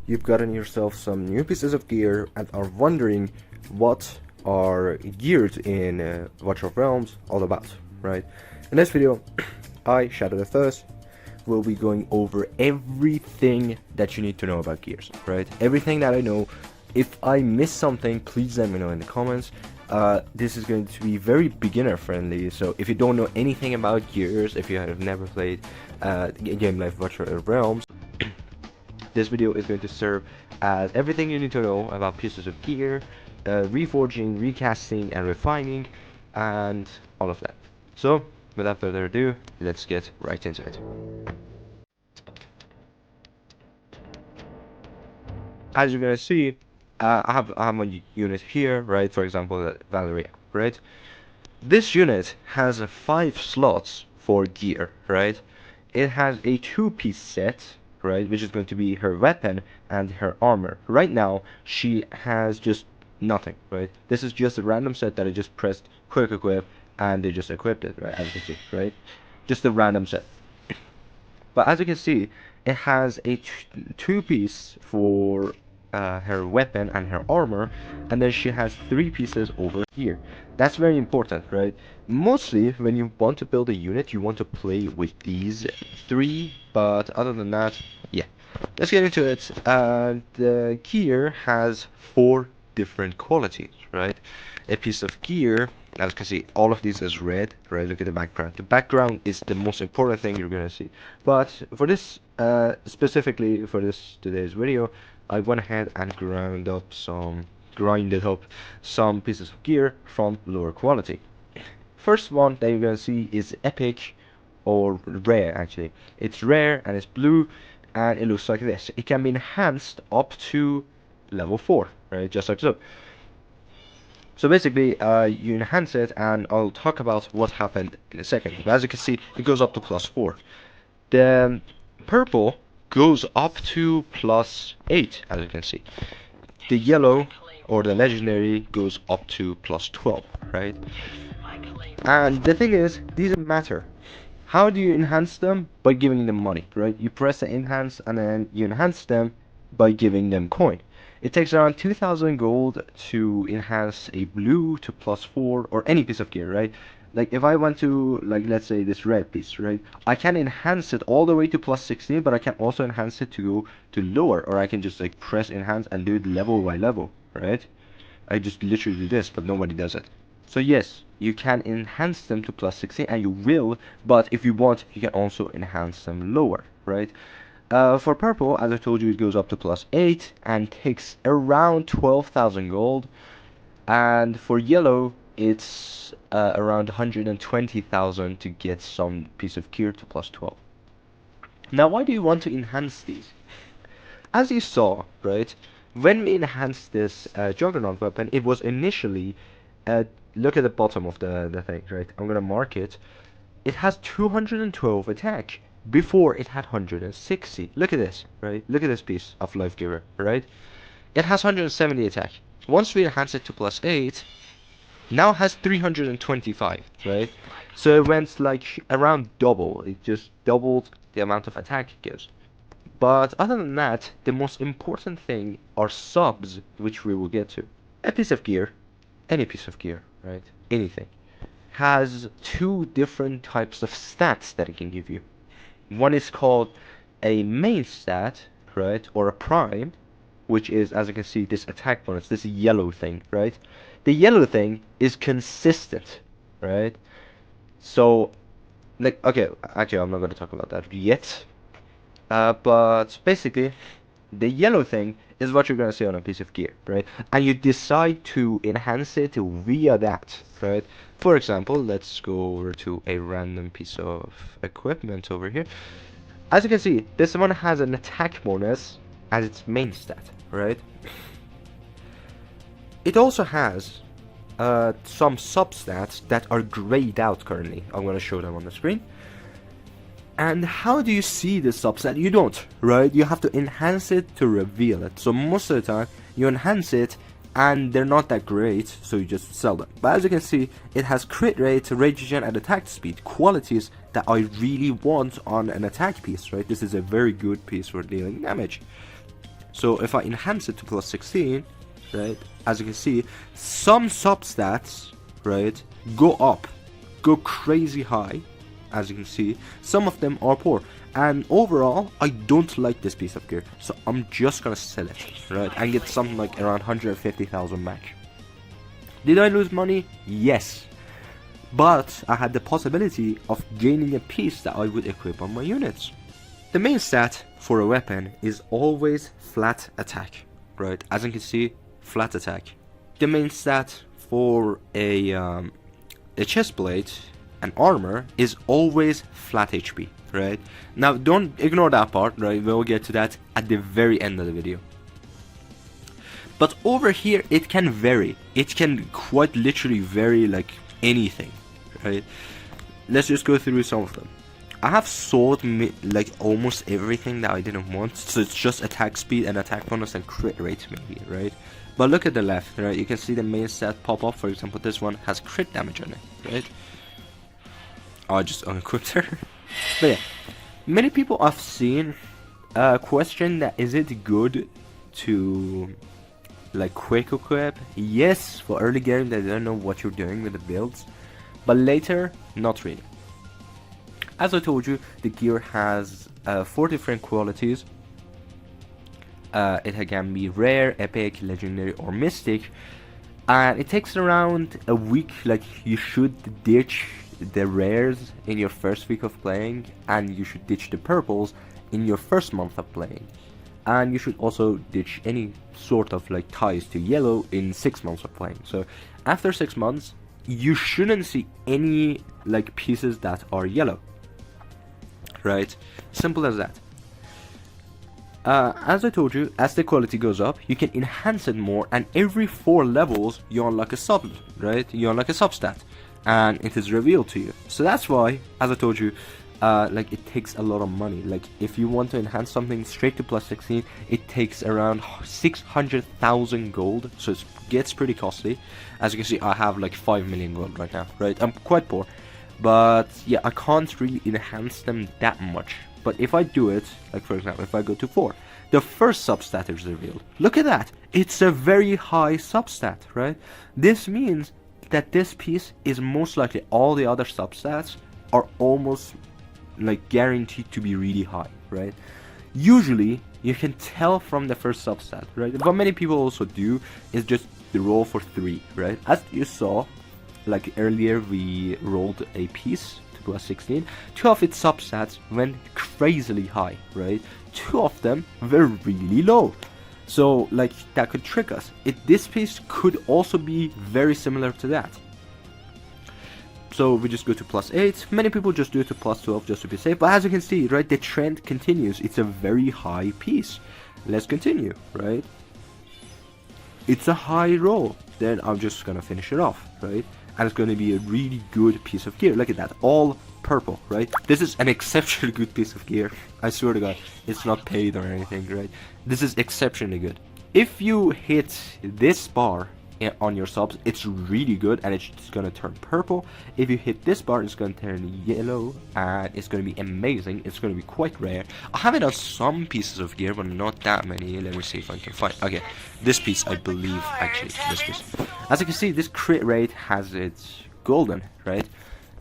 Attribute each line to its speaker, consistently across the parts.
Speaker 1: you've gotten yourself some new pieces of gear and are wondering what are gears in Watcher of Realms all about, right? In this video, I, Shadow the First, will be going over everything that you need to know about gears, right? Everything that I know. If I miss something, please let me know in the comments. This is going to be very beginner friendly, so if you don't know anything about gears, if you have never played a game like Watcher of Realms, this video is going to serve as everything you need to know about pieces of gear, reforging, recasting, and refining, and all of that. So, without further ado, let's get right into it. As you're gonna see, I have a unit here, right? For example, Valeria, right? This unit has 5 slots for gear, right? It has a 2-piece set, right, which is going to be her weapon and her armor. Right now, she has just nothing, right? This is just a random set that I just pressed quick equip and they just equipped it, right? As you can see, right? Just a random set. But as you can see, it has a 2-piece for her weapon and her armor, and then she has 3 pieces over here. That's very important, right? Mostly when you want to build a unit, you want to play with these 3, but other than that, yeah. Let's get into it. The gear has 4 different qualities, right? A piece of gear, as you can see, all of these is red, right? Look at the background. The background is the most important thing you're gonna see. But for this, specifically for this today's video, I went ahead and grinded up some pieces of gear from lower quality. First one that you're gonna see is epic, or rare actually. It's rare and it's blue, and it looks like this. It can be enhanced up to level 4, right? Just like so. So basically, you enhance it, and I'll talk about what happened in a second. But as you can see, it goes up to +4. The purple goes up to +8, as you can see. The yellow, or the legendary, goes up to +12, right? And the thing is, these don't matter. How do you enhance them? By giving them money, right? You press the enhance, and then you enhance them by giving them coin. It takes around 2000 gold to enhance a blue to +4, or any piece of gear, right? Like if I want to, like, let's say this red piece, right? I can enhance it all the way to +16, but I can also enhance it to go to lower, or I can just like press enhance and do it level by level, right? I just literally do this, but nobody does it. So yes, you can enhance them to +16, and you will, but if you want, you can also enhance them lower, right? For purple, as I told you, it goes up to +8 and takes around 12,000 gold. And for yellow, it's around 120,000 to get some piece of gear to +12. Now, why do you want to enhance these? As you saw, right, when we enhanced this Juggernaut weapon, it was initially, look at the bottom of the thing, right? I'm gonna mark it. It has 212 attack. Before it had 160. Look at this, right? Look at this piece of Life Giver, right? It has 170 attack. Once we enhance it to +8, now it has 325, right? So it went like around double. It just doubled the amount of attack it gives. But other than that, the most important thing are subs, which we will get to. A piece of gear, any piece of gear, right? Anything, has 2 different types of stats that it can give you. One is called a main stat, right, or a prime, which is, as you can see, this attack bonus, this yellow thing, right? The yellow thing is consistent, right? So, like, okay, actually, I'm not going to talk about that yet. But basically, the yellow thing is what you're going to see on a piece of gear, right? And you decide to enhance it via that, right? For example, let's go over to a random piece of equipment over here. As you can see, this one has an attack bonus as its main stat, right? It also has some substats that are grayed out currently. I'm going to show them on the screen. And how do you see the subset? You don't, right? You have to enhance it to reveal it. So most of the time, you enhance it, and they're not that great, so you just sell them. But as you can see, it has crit rate, rage regen, and attack speed, qualities that I really want on an attack piece, right? This is a very good piece for dealing damage. So if I enhance it to plus 16, right, as you can see, some substats, right, go up, go crazy high, as you can see. Some of them are poor, and overall I don't like this piece of gear, so I'm just gonna sell it, right, and get something like around 150,000 back. Did I lose money? Yes, but I had the possibility of gaining a piece that I would equip on my units. The main stat for a weapon is always flat attack, right, as you can see, flat attack. The main stat for a chest plate and armor is always flat HP, right? Now don't ignore that part, right? We'll get to that at the very end of the video. But over here it can vary. It can quite literally vary like anything, right? Let's just go through some of them. I have sold like almost everything that I didn't want, so it's just attack speed and attack bonus and crit rate maybe, right? But look at the left, right? You can see the main stat pop up. For example, this one has crit damage on it, right? Oh, I just unequipped her. But yeah, many people I've seen question that is it good to like quick equip? Yes, for early game they don't know what you're doing with the builds, but later, not really. As I told you, the gear has 4 different qualities. It can be rare, epic, legendary, or mystic, and it takes around a week. Like, you should ditch the rares in your first week of playing, and you should ditch the purples in your first month of playing, and you should also ditch any sort of like ties to yellow in 6 months of playing. So after 6 months you shouldn't see any like pieces that are yellow, right? Simple as that. As I told you, as the quality goes up, you can enhance it more, and every 4 levels you unlock a sub, right? You unlock a substat, and it is revealed to you. So that's why, as I told you, like it takes a lot of money. Like if you want to enhance something straight to plus 16, it takes around 600,000 gold, so it gets pretty costly. As you can see, I have like 5 million gold right now, right? I'm quite poor, but yeah, I can't really enhance them that much. But if I do it, like for example, if I go to 4, the first substat is revealed. Look at that, it's a very high substat, right? This means that this piece is most likely, all the other substats are almost like guaranteed to be really high, right? Usually you can tell from the first substat, right? What many people also do is just roll for 3, right? As you saw, like earlier we rolled a piece to plus 16, 2 of its substats went crazily high, right? 2 of them were really low, so like that could trick us. This piece could also be very similar to that. So we just go to plus 8. Many people just do it to plus 12 just to be safe. But as you can see, right, the trend continues. It's a very high piece. Let's continue, right? It's a high roll. Then I'm just gonna finish it off, right? And it's gonna be a really good piece of gear. Look at that, all purple, right? This is an exceptionally good piece of gear. I swear to God, it's not paid or anything, right? This is exceptionally good. If you hit this bar on your subs, it's really good, and it's gonna turn purple. If you hit this bar, it's gonna turn yellow, and it's gonna be amazing. It's gonna be quite rare. I have it on some pieces of gear, but not that many. Let me see if I can find. Okay, this piece, I believe, actually, this piece. As you can see, this crit rate has its golden, right?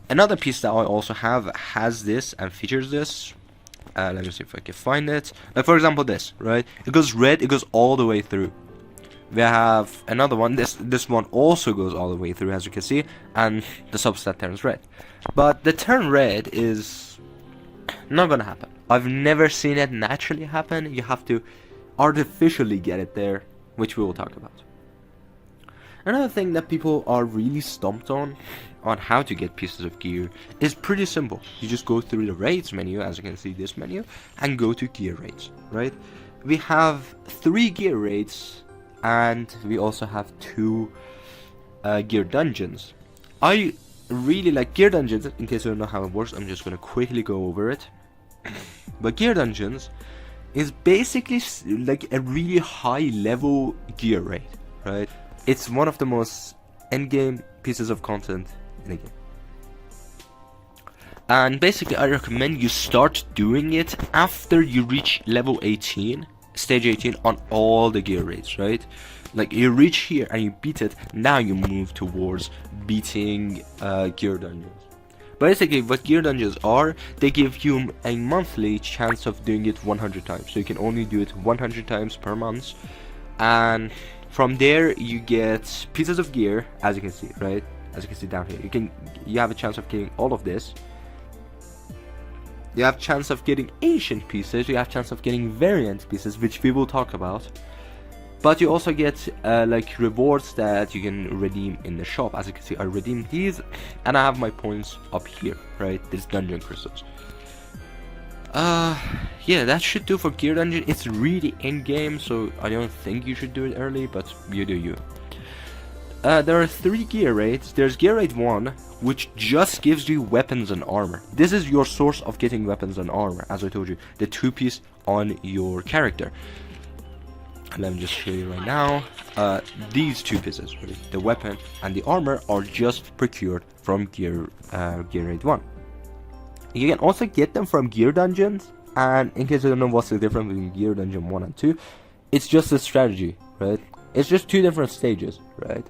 Speaker 1: Another piece that I also have has this and features this. Let me see if I can find it. Like for example, this, right? It goes red. It goes all the way through. We have another one. This one also goes all the way through, as you can see, and the substat turns red. But the turn red is not gonna happen. I've never seen it naturally happen. You have to artificially get it there, which we will talk about. Another thing that people are really stumped on how to get pieces of gear is pretty simple. You just go through the rates menu, as you can see, this menu, and go to gear rates, right? We have 3 gear rates, and we also have 2 gear dungeons. I really like gear dungeons. In case you don't know how it works, I'm just gonna quickly go over it. But gear dungeons is basically like a really high level gear rate, right? It's one of the most endgame pieces of content in a game. And basically I recommend you start doing it after you reach level 18, stage 18 on all the gear rates, right? Like you reach here and you beat it, now you move towards beating gear dungeons. Basically what gear dungeons are, they give you a monthly chance of doing it 100 times, so you can only do it 100 times per month, and from there you get pieces of gear, as you can see, right? As you can see down here, you have a chance of getting all of this. You have chance of getting ancient pieces, you have chance of getting variant pieces, which we will talk about. But you also get like rewards that you can redeem in the shop. As you can see, I redeemed these, and I have my points up here, right? These dungeon crystals. Yeah, that should do for gear dungeon. It's really in game, so I don't think you should do it early, but you do you. There are 3 gear rates. There's gear rate 1, which just gives you weapons and armor. This is your source of getting weapons and armor, as I told you, the 2-piece on your character. Let me just show you right now. These 2 pieces, really, the weapon and the armor, are just procured from gear rate 1. You can also get them from gear dungeons, and in case you don't know what's the difference between gear dungeon 1 and 2, it's just a strategy, right? It's just 2 different stages, right?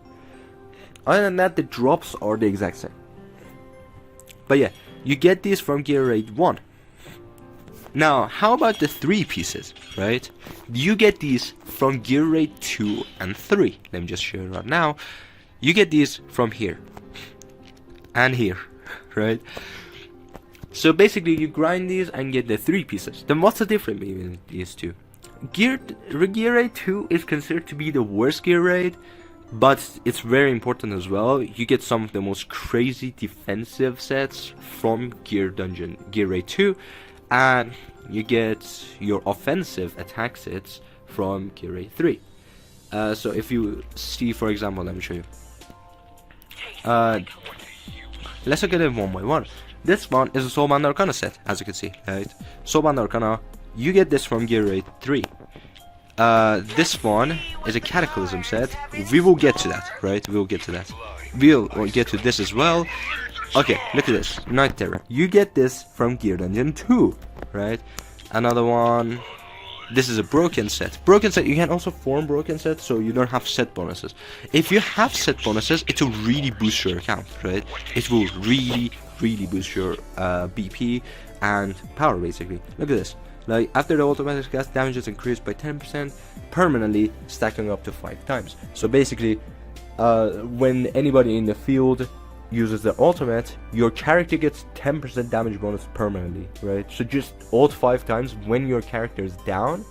Speaker 1: Other than that, the drops are the exact same. But yeah, you get these from gear rate 1. Now, how about the 3 pieces, right? You get these from gear rate 2 and 3. Let me just show you right now. You get these from here and here, right? So basically, you grind these and get the 3 pieces. Then what's the difference between these 2? Gear rate 2 is considered to be the worst gear rate, but it's very important as well. You get some of the most crazy defensive sets from gear rate 2, and you get your offensive attack sets from gear rate 3. So if you see, for example, let me show you. Let's look at it one by one. This one is a Soulbound Arcana set, as you can see, right? Soulbound Arcana, you get this from gear rate 3. This one is a Cataclysm set. We will get to that, right? We will get to that. We'll get to this as well. Okay, look at this. Night Terror. You get this from Gear Dungeon 2, right? Another one. This is a broken set. Broken set, you can also form broken sets, so you don't have set bonuses. If you have set bonuses, it will really boost your account, right? It will really boost your BP and power, basically. Look at this. Like, after the automatic cast, damage is increased by 10%, permanently stacking up to 5 times. So basically, when anybody in the field uses the ultimate, your character gets 10% damage bonus permanently, right? So just ult 5 times when your character is down,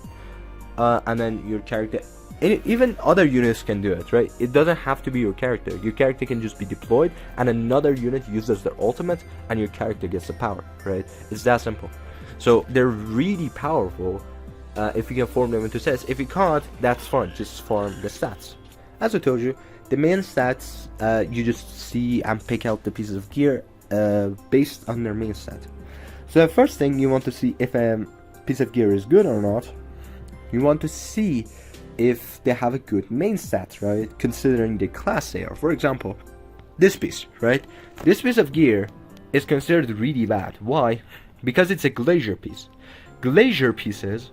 Speaker 1: and then your character, even other units can do it, right? It doesn't have to be your character. Your character can just be deployed, and another unit uses their ultimate, and your character gets the power, right? It's that simple. So they're really powerful if you can form them into sets. If you can't, that's fine, just farm the stats. As I told you, the main stats, you just see and pick out the pieces of gear based on their main stat. So the first thing you want to see if a piece of gear is good or not, you want to see if they have a good main stat, right? Considering the class they are. For example, this piece, right? This piece of gear is considered really bad. Why? Because it's a glacier piece. Glacier pieces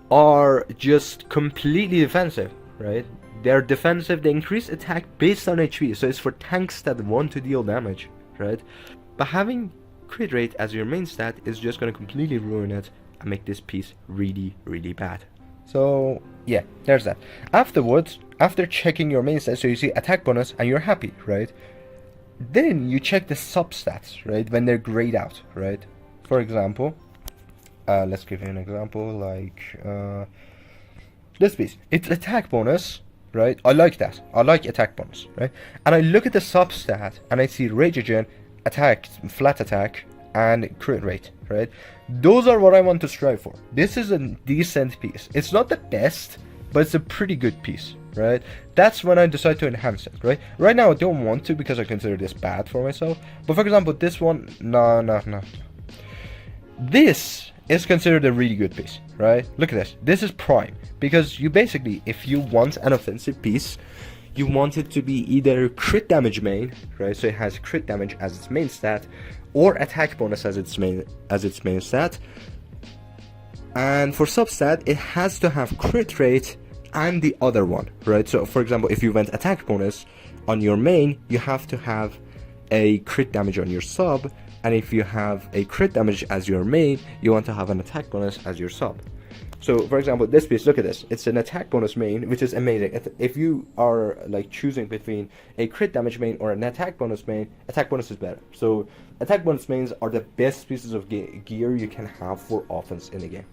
Speaker 1: are just completely defensive, right? They're defensive, they increase attack based on HP, so it's for tanks that want to deal damage, right? But having crit rate as your main stat is just going to completely ruin it and make this piece really bad. So yeah, there's that. Afterwards, after checking your main stat, so you see attack bonus and you're happy, right? Then you check the substats, right, when they're grayed out, right? For example, let's give you an example, like this piece. It's attack bonus, right? I like that. I like attack bonus, right? And I look at the substat and I see rage regen, attack, flat attack, and crit rate, right? Those are what I want to strive for. This is a decent piece. It's not the best, but it's a pretty good piece, right? That's when I decide to enhance it, right? Right now I don't want to because I consider this bad for myself. But for example, this one, no. This is considered a really good piece, right? Look at this. This is prime, because you basically, if you want an offensive piece, you want it to be either crit damage main, right? So it has crit damage as its main stat, or attack bonus as its main stat. And for substat, it has to have crit rate and the other one, right? So for example, if you went attack bonus on your main, you have to have a crit damage on your sub, and if you have a crit damage as your main, you want to have an attack bonus as your sub. So for example, this piece, look at this, it's an attack bonus main, which is amazing. If you are like choosing between a crit damage main or an attack bonus main, attack bonus is better. So attack bonus mains are the best pieces of gear you can have for offense in the game.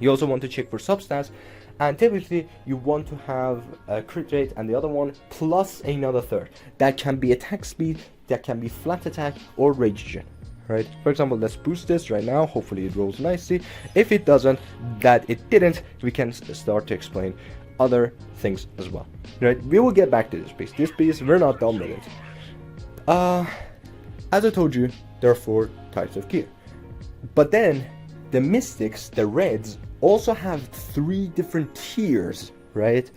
Speaker 1: You also want to check for substats, and typically you want to have a crit rate and the other one plus another third. That can be attack speed, that can be flat attack or rage gen, right? For example, let's boost this right now, hopefully it rolls nicely. If it doesn't, that it didn't, we can start to explain other things as well, right? We will get back to this piece, we're not done with it. As I told you, there are 4 types of gear, but then the mystics, the reds, also have 3 different tiers, right?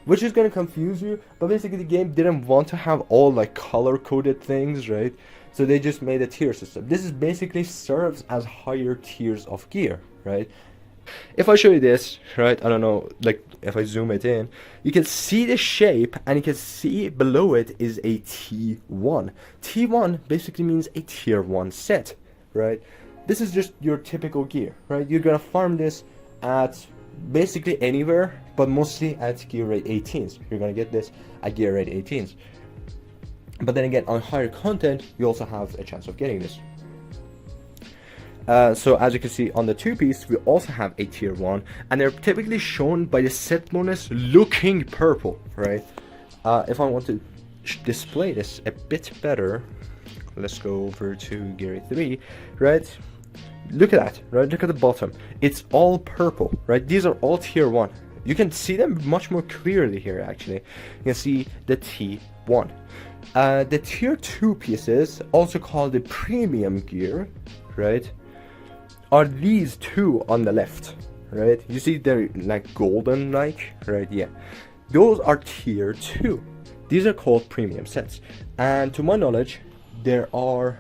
Speaker 1: Which is gonna confuse you, but basically the game didn't want to have all like color-coded things, right? So they just made a tier system. This is basically serves as higher tiers of gear, right? If I show you this, right, I don't know, like if I zoom it in, you can see the shape, and you can see below it is a T1. T1 basically means a tier 1 set, right? This is just your typical gear, right? You're gonna farm this at basically anywhere, but mostly at gear rate 18s. You're gonna get this at gear rate 18s. But then again, on higher content, you also have a chance of getting this. So as you can see on the 2-piece, we also have a tier 1, and they're typically shown by the set bonus looking purple, right? If I want to display this a bit better, let's go over to gear 3, right? Look at that, right? Look at the bottom. It's all purple, right? These are all tier 1. You can see them much more clearly here, actually. You can see the T1. The tier 2 pieces, also called the premium gear, right, are these 2 on the left, right? You see they're like golden like, right? Yeah. Those are tier 2. These are called premium sets. And to my knowledge, there are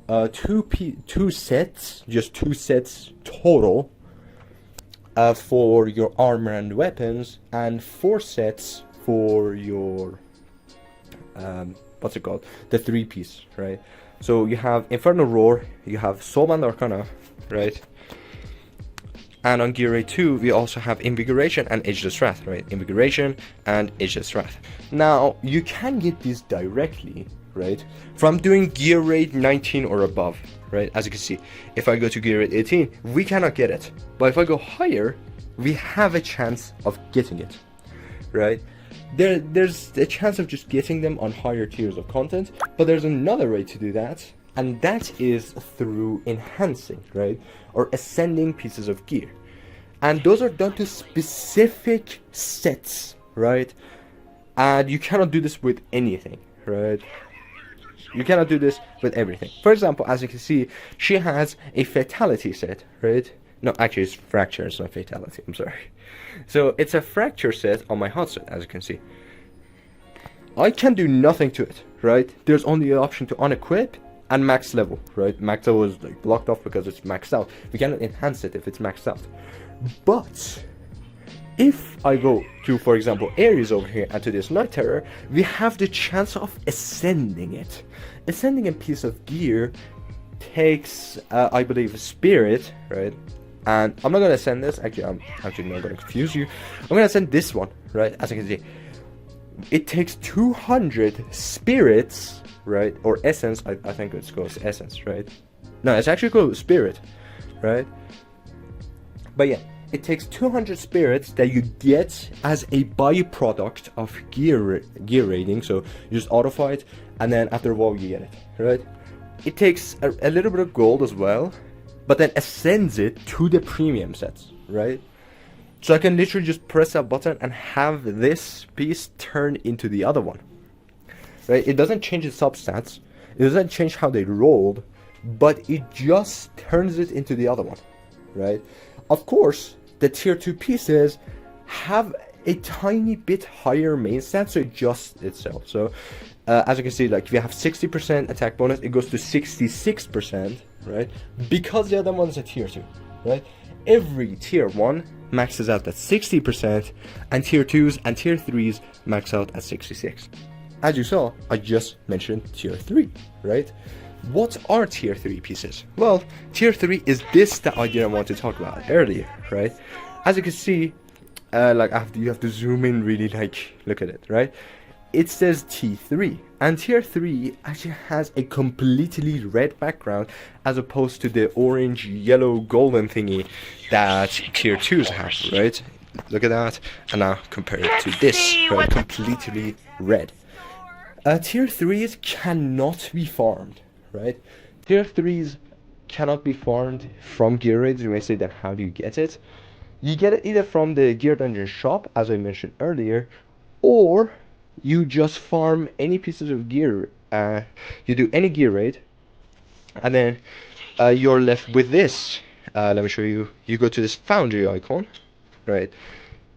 Speaker 1: 2 sets, just 2 sets total for your armor and weapons, and 4 sets for your what's it called, the 3-piece, right? So you have Infernal Roar, you have Soulbound Arcana, right? And on gear rate 2 we also have Invigoration and Ageless Wrath, right? Invigoration and Ageless Wrath. Now you can get these directly, right, from doing gear rate 19 or above, right? As you can see, if I go to gear rate 18, we cannot get it, but if I go higher, we have a chance of getting it, right? There's a chance of just getting them on higher tiers of content, but there's another way to do that, and that is through enhancing, right, or ascending pieces of gear. And those are done to specific sets, right? And you cannot do this with anything, right? You cannot do this with everything. For example, as you can see, she has a fatality set, right? No, actually it's fracture, it's not fatality, I'm sorry. So it's a fracture set on my hot set, as you can see. I can do nothing to it, right? There's only the option to unequip and max level, right? Max level is like blocked off because it's maxed out. We cannot enhance it if it's maxed out. But if I go to, for example, Ares over here and to this Night Terror, we have the chance of ascending it. Ascending a piece of gear takes, I believe, a spirit, right? And I'm not gonna send this, actually I'm actually not gonna confuse you. I'm gonna send this one, right? As you can see, it takes 200 spirits, right? Or essence, I think it's called essence, right? No, it's actually called spirit, right? But yeah, it takes 200 spirits that you get as a byproduct of gear rating. So you just auto fight, and then after a while you get it, right? It takes a little bit of gold as well, but then ascends it to the premium sets, right? So I can literally just press a button and have this piece turn into the other one, right? It doesn't change its substats, it doesn't change how they rolled, but it just turns it into the other one, right? Of course, the tier 2 pieces have a tiny bit higher main stat, so it adjusts itself. So as you can see, like if you have 60% attack bonus, it goes to 66%, right? Because the other one's a tier 2, right? Every tier 1 maxes out at 60%, and tier 2s and tier 3s max out at 66. As you saw, I just mentioned tier 3, right? What are tier 3 pieces? Well, tier 3 is this that I didn't want to talk about earlier, right? As you can see, you have to zoom in really, look at it, right? It says T3, and tier 3 actually has a completely red background as opposed to the orange, yellow, golden thingy that tier 2s have, right? Look at that, and now compare it to this, right? Completely red. Tier 3s cannot be farmed, right? Tier 3s cannot be farmed from gear raids. You may say, then how do you get it? You get it either from the gear dungeon shop, as I mentioned earlier, or you just farm any pieces of gear. You do any gear raid, and then you're left with this. Let me show you. You go to this Foundry icon, right?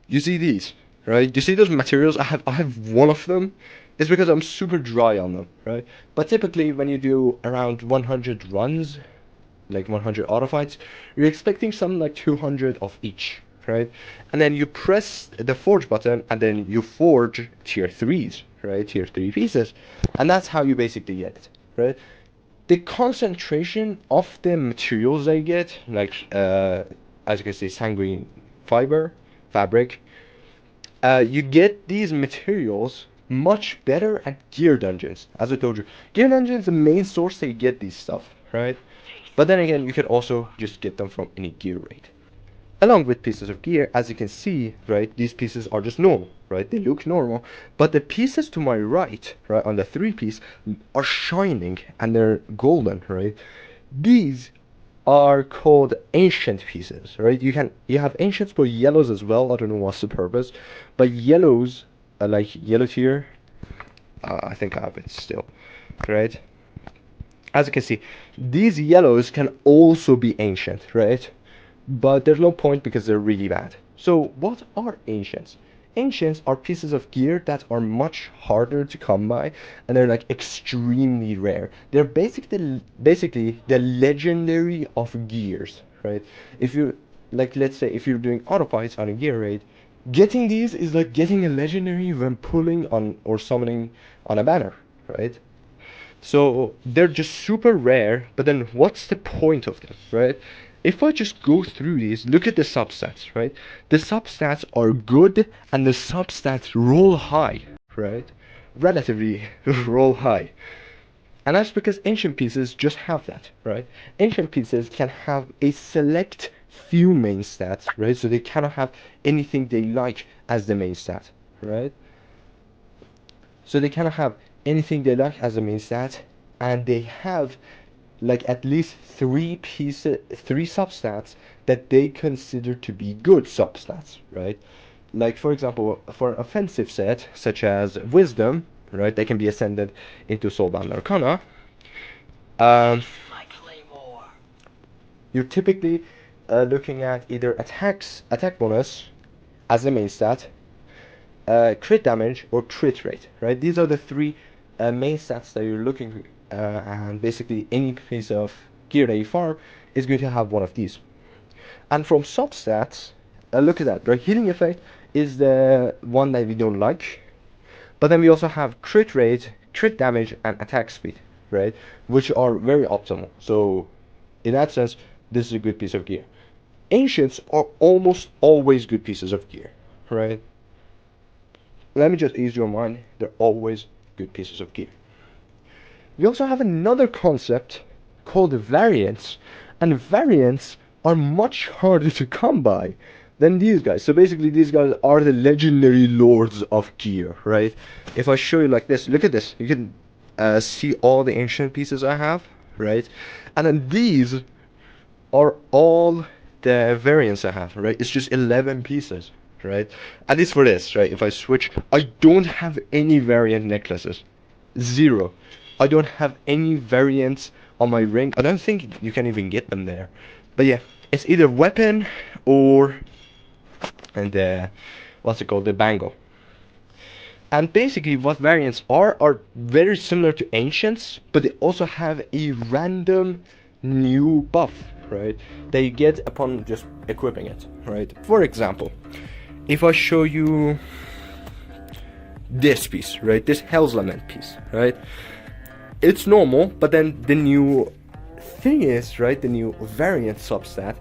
Speaker 1: You see these, right? You see those materials? I have one of them. It's because I'm super dry on them, right? But typically, when you do around 100 runs, like 100 auto fights, you're expecting something like 200 of each, right? And then you press the forge button, and then you forge tier 3s, right? Tier 3 pieces, and that's how you basically get it, right? The concentration of the materials they get, as you can see, sanguine fabric, you get these materials much better at gear dungeons. As I told you, gear dungeons is the main source they get these stuff, right? But then again, you can also just get them from any gear raid. Along with pieces of gear, as you can see, right, these pieces are just normal, right? They look normal, but the pieces to my right, right, on the 3-piece, are shining and they're golden, right? These are called ancient pieces, right? You have ancients for yellows as well. I don't know what's the purpose, but yellows, like yellow tier, I think I have it still, right? As you can see, these yellows can also be ancient, right? But there's no point because they're really bad. So what are ancients? Ancients are pieces of gear that are much harder to come by, and they're like extremely rare. They're basically the legendary of gears, right? If you, like, let's say if you're doing auto fights on a gear raid, getting these is like getting a legendary when pulling on or summoning on a banner, right? So they're just super rare, but then what's the point of them, right? If I just go through these, look at the substats, right? The substats are good and the substats roll high, right? Relatively roll high. And that's because ancient pieces just have that, right? Ancient pieces can have a select few main stats, right? So they cannot have anything they like as the main stat, right? So they cannot have anything they like as a main stat, and they have like at least three substats that they consider to be good substats, right? Like for example, for an offensive set such as Wisdom, right? They can be ascended into Soulbound Arcana. You're typically looking at either attack bonus as the main stat, crit damage, or crit rate, right? These are the three main stats that you're looking, and basically any piece of gear that you farm is going to have one of these. And from substats, look at that, right? Healing effect is the one that we don't like, but then we also have crit rate, crit damage, and attack speed, right? Which are very optimal. So in that sense, this is a good piece of gear. Ancients are almost always good pieces of gear, right? Let me just ease your mind, they're always good pieces of gear. We also have another concept called variants, and variants are much harder to come by than these guys. So basically these guys are the legendary lords of gear, right? If I show you like this, look at this, you can see all the ancient pieces I have, right? And then these are all the variants I have, right? It's just 11 pieces, right? At least for this, right? If I switch, I don't have any variant necklaces. Zero. I don't have any variants on my ring. I don't think you can even get them there. But yeah, it's either weapon or what's it called? The bangle. And basically what variants are very similar to ancients, but they also have a random new buff, right, that you get upon just equipping it, right? For example, if I show you this piece, right, this Hell's Lament piece, right, it's normal, but then the new thing is, right, the new variant substat,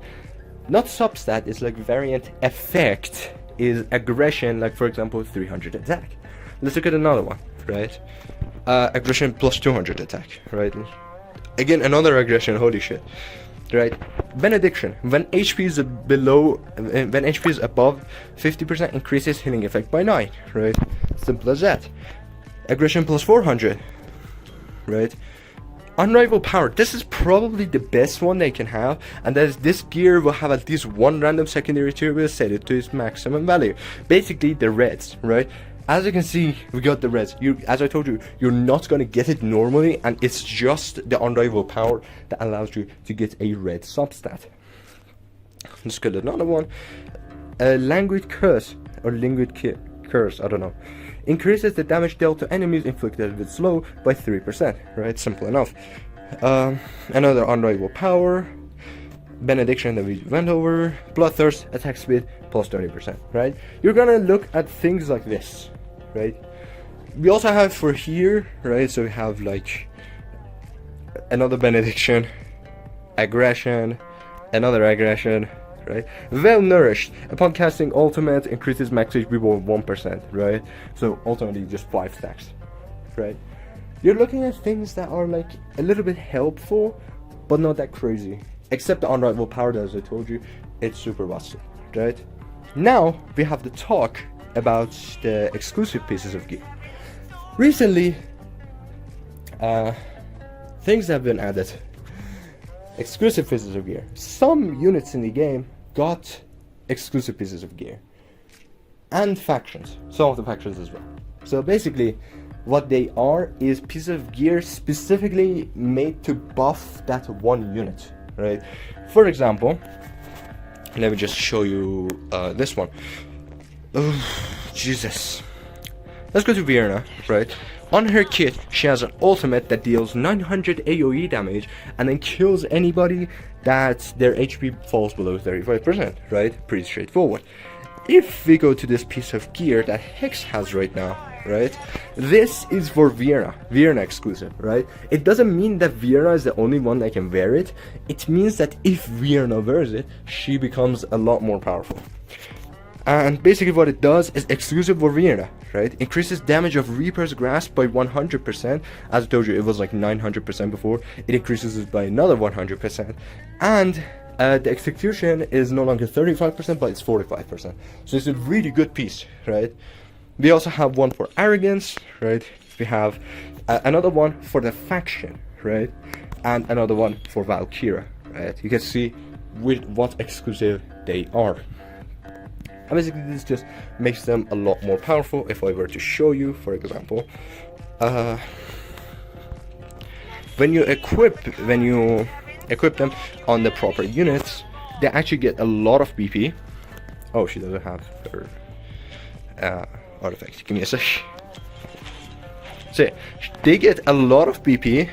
Speaker 1: not substat, is like variant effect, is aggression, like for example 300 attack. Let's look at another one, right? Aggression plus 200 attack, right? Again, another aggression, holy shit, right? Benediction, when HP is when HP is above 50%, increases healing effect by 9, right? Simple as that. Aggression plus 400, right? Unrivaled power, this is probably the best one they can have, and that is this gear will have at least one random secondary atributor set it to its maximum value. Basically the reds, right? As you can see, we got the reds. As I told you, you're not going to get it normally, and it's just the unrivaled power that allows you to get a red substat. Let's get another one. Languid curse, or linguid curse, I don't know. Increases the damage dealt to enemies inflicted with slow by 3%, right? Simple enough. Another unrivaled power. Benediction that we went over. Bloodthirst, attack speed plus 30%, right? You're gonna look at things like this, right? We also have for here, right? So we have like another benediction, aggression, another aggression, right? Well nourished. Upon casting ultimate, increases max HP by 1%, right? So ultimately just 5 stacks, right? You're looking at things that are like a little bit helpful, but not that crazy. Except the unrivaled power that, as I told you, it's super busted, right? Now we have to talk about the exclusive pieces of gear. Recently, things have been added. Exclusive pieces of gear. Some units in the game got exclusive pieces of gear. And factions. Some of the factions as well. So basically, what they are is pieces of gear specifically made to buff that one unit, right? For example, let me just show you this one. Oh, Jesus. Let's go to Vienna, right? On her kit, she has an ultimate that deals 900 AoE damage and then kills anybody that their HP falls below 35%, right? Pretty straightforward. If we go to this piece of gear that Hex has right now, right? This is for Vienna exclusive, right? It doesn't mean that Vienna is the only one that can wear it. It means that if Vienna wears it, she becomes a lot more powerful. And basically what it does is exclusive for Vienna, right? Increases damage of Reaper's Grasp by 100%. As I told you, it was like 900% before. It increases it by another 100%. And the execution is no longer 35%, but it's 45%. So it's a really good piece, right? We also have one for Arrogance, right? We have another one for the faction, right? And another one for Valkyria, right? You can see with what exclusive they are. And basically this just makes them a lot more powerful. If I were to show you, for example, when you equip them on the proper units, they actually get a lot of BP. Oh, she doesn't have her artifact. Give me a sec. So they get a lot of BP,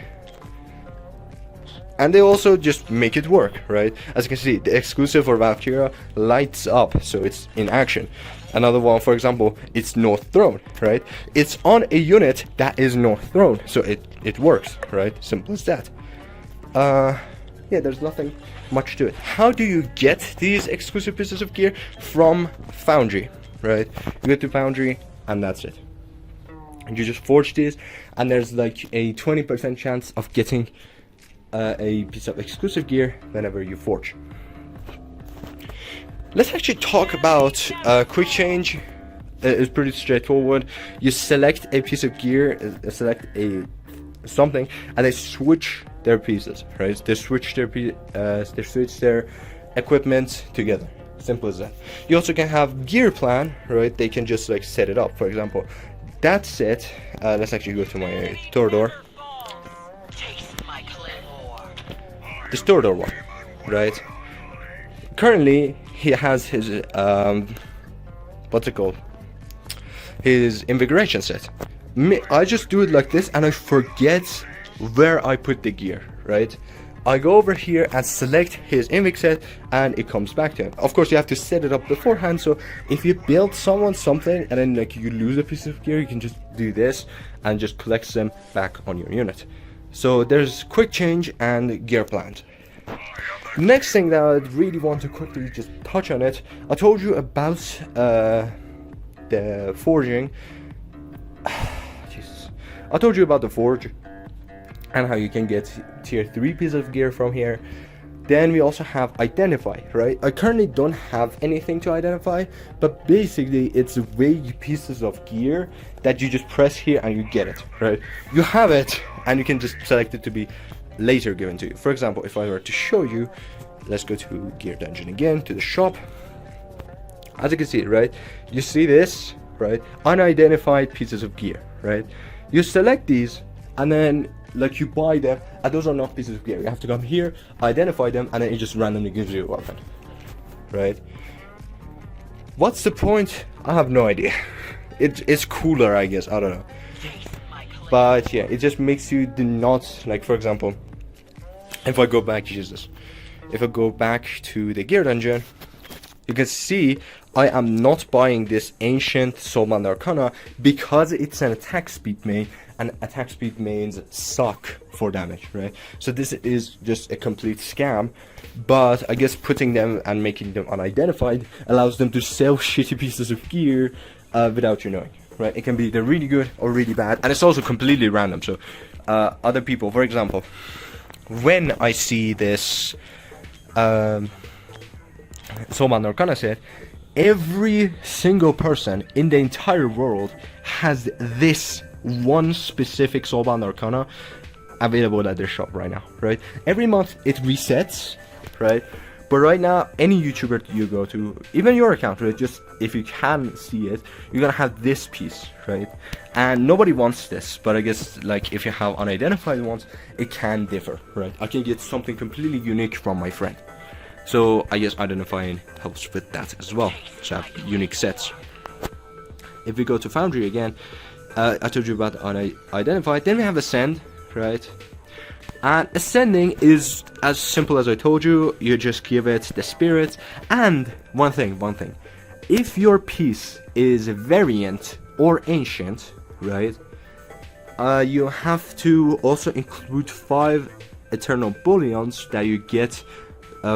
Speaker 1: and they also just make it work, right? As you can see, the exclusive for Valkyria lights up, so it's in action. Another one, for example, it's North Throne, right? It's on a unit that is North Throne, so it works, right? Simple as that. Yeah, there's nothing much to it. How do you get these exclusive pieces of gear? From Foundry, right? You go to Foundry, and that's it. And you just forge these, and there's like a 20% chance of getting a piece of exclusive gear whenever you forge. Let's actually talk about quick change. It's pretty straightforward. You select a piece of gear, select something, and they switch their pieces, right? They switch their equipment together. Simple as that. You also can have gear plan, right? They can just like set it up. For example, that set. Let's actually go to my Torador. This Torador one, right? Currently, he has his what's it called? His invigoration set. I just do it like this, and I forget where I put the gear, right? I go over here and select his image set, and it comes back to him. Of course, you have to set it up beforehand, so if you build someone something and then like you lose a piece of gear, you can just do this and just collect them back on your unit. So there's quick change and gear plans. Next thing that I really want to quickly just touch on it, I told you about the forging. Jesus. I told you about the forge and how you can get tier 3 pieces of gear from here. Then we also have identify, right? I currently don't have anything to identify, but basically it's vague pieces of gear that you just press here and you get it, right? You have it and you can just select it to be later given to you. For example, if I were to show you, let's go to gear dungeon again, to the shop. As you can see, right, you see this, right, unidentified pieces of gear, right? You select these and then like you buy them, and those are not pieces of gear. You have to come here, identify them, and then it just randomly gives you a weapon, right? What's the point? I have no idea. It's cooler, I guess, I don't know. But yeah, it just makes you do not, like for example, if I go back, Jesus, if I go back to the gear dungeon, you can see I am not buying this ancient Soulbound Arcana because it's an attack speed main, and attack speed mains suck for damage, right? So this is just a complete scam, but I guess putting them and making them unidentified allows them to sell shitty pieces of gear without you knowing, right? It can be either really good or really bad, and it's also completely random. So other people, for example, when I see this Soulbound Arcana set, every single person in the entire world has this one specific Soulbound Arcana available at their shop right now, right? Every month it resets, right? But right now, any YouTuber you go to, even your account, right, just if you can see it, you're gonna have this piece, right? And nobody wants this, but I guess like if you have unidentified ones, it can differ, right? I can get something completely unique from my friend. So I guess identifying helps with that as well, so have unique sets. If we go to Foundry again, I told you about unidentified, then we have ascend, right? And ascending is as simple as I told you. You just give it the spirit, and one thing, if your piece is variant or ancient, right, you have to also include 5 eternal bullions that you get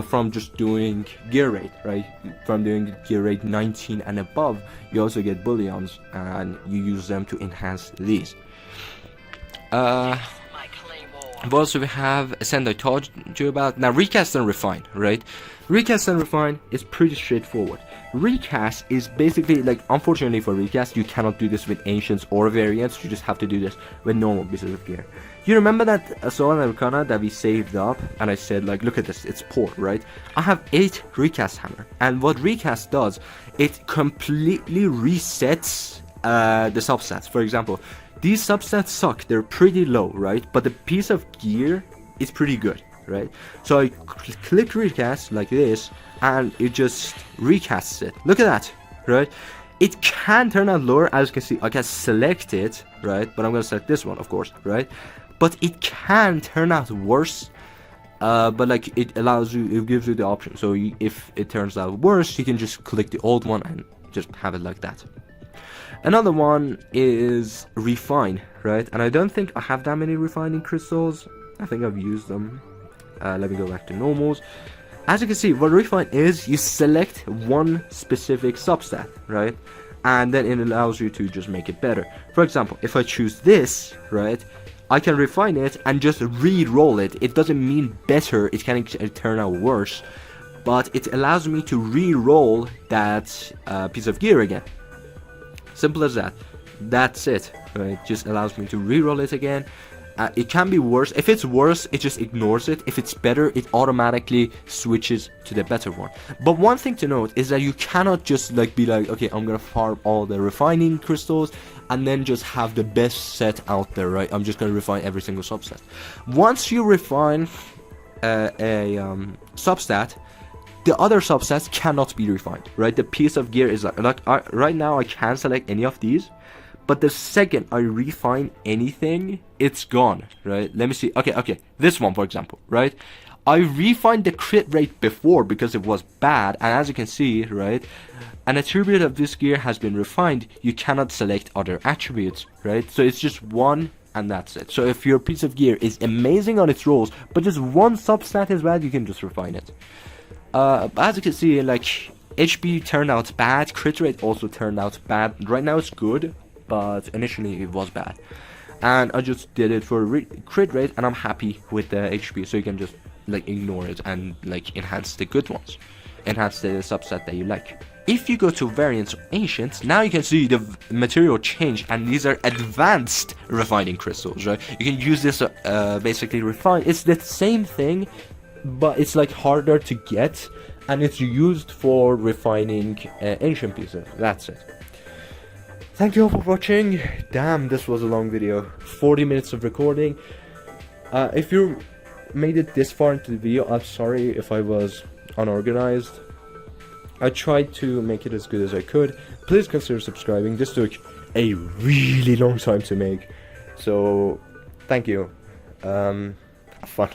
Speaker 1: from just doing gear rate, right? From doing gear rate 19 and above, you also get bullions, and you use them to enhance these. Also we have Ascend I told you about. Now Recast and Refine, right? Recast and Refine is pretty straightforward. Recast is basically like, unfortunately for Recast, you cannot do this with Ancients or Variants, you just have to do this with normal pieces of gear. You remember that Soul and Arcana that we saved up, and I said like, look at this, it's poor, right? I have 8 Recast Hammer, and what Recast does, it completely resets the substats. For example, these substats suck, they're pretty low, right? But the piece of gear is pretty good, right? So I click recast like this, and it just recasts it. Look at that, right? It can turn out lower, as you can see. I can select it, right? But I'm gonna select this one, of course, right? But it can turn out worse. But like it allows you, it gives you the option. So if it turns out worse, you can just click the old one and just have it like that. Another one is refine, right? And I don't think I have that many refining crystals. I think I've used them. Let me go back to normals. As you can see, what refine is, you select one specific substat, right? And then it allows you to just make it better. For example, if I choose this, right, I can refine it and just re-roll it. It doesn't mean better, it can turn out worse, but it allows me to re-roll that piece of gear again. Simple as that. That's it. Right? It just allows me to re-roll it again. It can be worse. If it's worse, it just ignores it. If it's better, it automatically switches to the better one. But one thing to note is that you cannot just like be like, okay, I'm gonna farm all the refining crystals and then just have the best set out there, right? I'm just gonna refine every single substat. Once you refine a substat, the other substats cannot be refined, right? The piece of gear is like right now I can select any of these, but the second I refine anything, it's gone, right? Let me see. Okay, this one, for example, right? I refined the crit rate before because it was bad, and as you can see, right, an attribute of this gear has been refined. You cannot select other attributes, right? So it's just one, and that's it. So if your piece of gear is amazing on its rolls, but just one substat is bad, you can just refine it. As you can see, like, HP turned out bad, crit rate also turned out bad. Right now it's good, but initially it was bad. And I just did it for crit rate, and I'm happy with the HP, so you can just like ignore it and like enhance the good ones, enhance the subset that you like. If you go to variants or ancients, now you can see the material change, and these are advanced refining crystals, right? You can use this basically refine. It's the same thing, but it's like harder to get, and it's used for refining ancient pieces. That's it. Thank you all for watching. Damn, this was a long video. 40 minutes of recording. If you made it this far into the video, I'm sorry if I was unorganized. I tried to make it as good as I could. Please consider subscribing. This took a really long time to make, so thank you. Have fun.